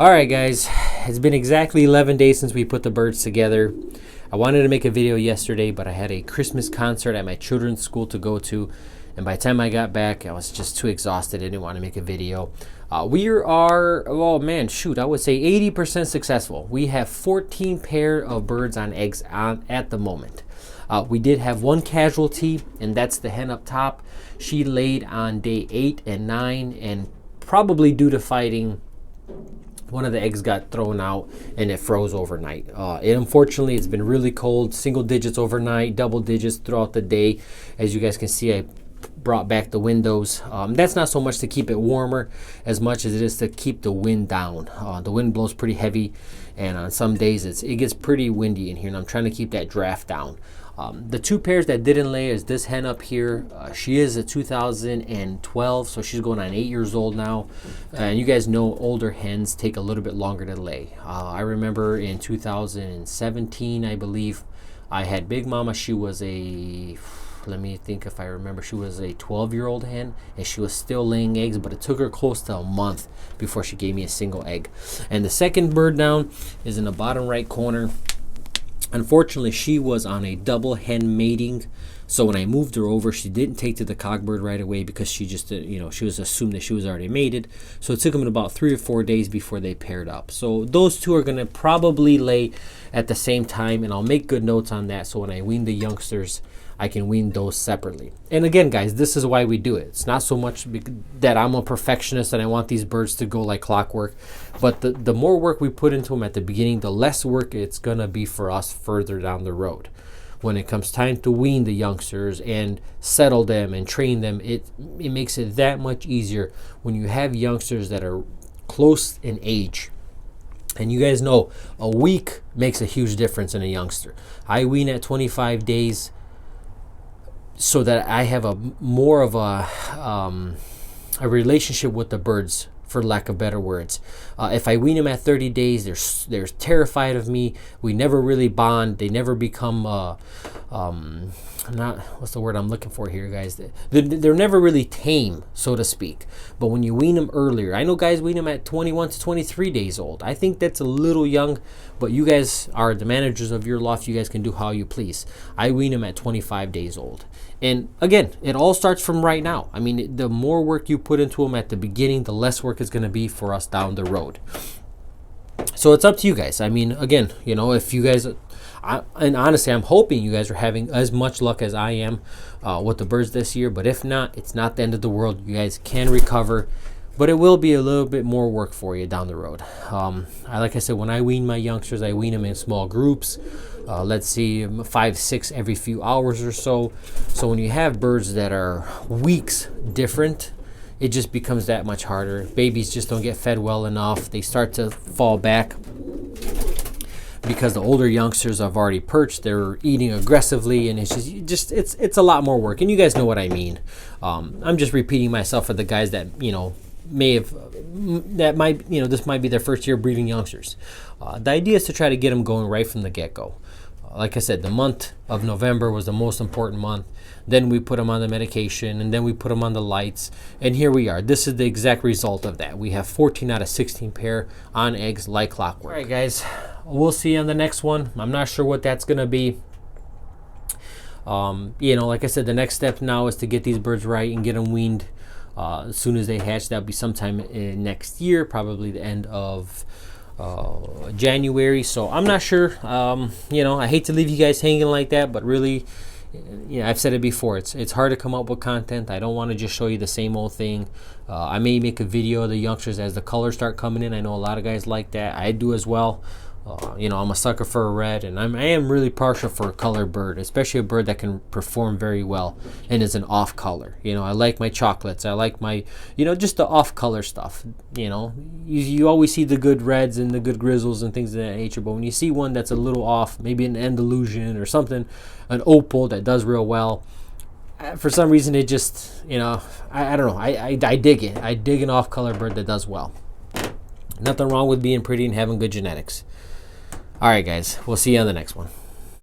Alright guys, it's been exactly 11 days since we put the birds together. I wanted to make a video yesterday, but I had a Christmas concert at my children's school to go to, and by the time I got back I was just too exhausted. I didn't want to make a video. We are, oh man, shoot, I would say 80% successful. We have 14 pair of birds on eggs at the moment. We did have one casualty, and that's the hen up top. She laid on day 8 and 9, and probably due to fighting, one of the eggs got thrown out and it froze overnight. Unfortunately, it's been really cold, single digits overnight, double digits throughout the day. As you guys can see, I brought back the windows. That's not so much to keep it warmer as much as it is to keep the wind down. The wind blows pretty heavy, and on some days it gets pretty windy in here, and I'm trying to keep that draft down. The two pairs that didn't lay is this hen up here. She is a 2012, so she's going on 8 years old now. And you guys know older hens take a little bit longer to lay. I remember in 2017, I believe, I had Big Mama. She was a, let me think if I remember, she was a 12-year-old hen, and she was still laying eggs, but it took her close to a month before she gave me a single egg. And the second bird down is in the bottom right corner. Unfortunately, she was on a double hen mating, so when I moved her over, she didn't take to the cockbird right away because she just, she was assumed that she was already mated. So it took them about 3 or 4 days before they paired up. So those two are going to probably lay at the same time, and I'll make good notes on that, so when I wean the youngsters, I can wean those separately. And again, guys, this is why we do it. It's not so much that I'm a perfectionist and I want these birds to go like clockwork, but the more work we put into them at the beginning, the less work it's gonna be for us further down the road. When it comes time to wean the youngsters and settle them and train them, it makes it that much easier when you have youngsters that are close in age. And you guys know a week makes a huge difference in a youngster. I wean at 25 days so that I have a more of a relationship with the birds, for lack of better words. If I wean them at 30 days, they're terrified of me. We never really bond. They never become not, what's the word I'm looking for here, guys? They're never really tame, so to speak. But when you wean them earlier, I know guys wean them at 21 to 23 days old. I think that's a little young, but you guys are the managers of your loft. You guys can do how you please. I wean them at 25 days old. And again, it all starts from right now. I mean, the more work you put into them at the beginning, the less work it's going to be for us down the road. So it's up to you guys. I mean, again, if you guys, and honestly, I'm hoping you guys are having as much luck as I am with the birds this year. But if not, it's not the end of the world. You guys can recover, but it will be a little bit more work for you down the road. Like I said, when I wean my youngsters, I wean them in small groups. Let's see, 5, 6 every few hours or so. So when you have birds that are weeks different, it just becomes that much harder. Babies just don't get fed well enough. They start to fall back because the older youngsters have already perched. They're eating aggressively, and it's a lot more work. And you guys know what I mean. I'm just repeating myself for the guys that this might be their first year breeding youngsters. The idea is to try to get them going right from the get-go. Like I said, the month of November was the most important month. Then we put them on the medication, and then we put them on the lights, and here we are. This is the exact result of that. We have 14 out of 16 pair on eggs like clockwork. All right, guys, we'll see you on the next one. I'm not sure what that's gonna be. Like I said, the next step now is to get these birds right and get them weaned as soon as they hatch. That'll be sometime next year, probably the end of January. So I'm not sure. I hate to leave you guys hanging like that, but really, I've said it before, it's hard to come up with content. I don't want to just show you the same old thing. I may make a video of the youngsters as the colors start coming in. I know a lot of guys like that. I do as well. I'm a sucker for a red, and I am really partial for a colored bird, especially a bird that can perform very well and is an off color. I like my chocolates. I like my, just the off color stuff. You always see the good reds and the good grizzles and things of that nature, but when you see one that's a little off, maybe an Andalusian or something, an opal that does real well, for some reason it just, I don't know. I dig it. I dig an off color bird that does well. Nothing wrong with being pretty and having good genetics. All right, guys, we'll see you on the next one.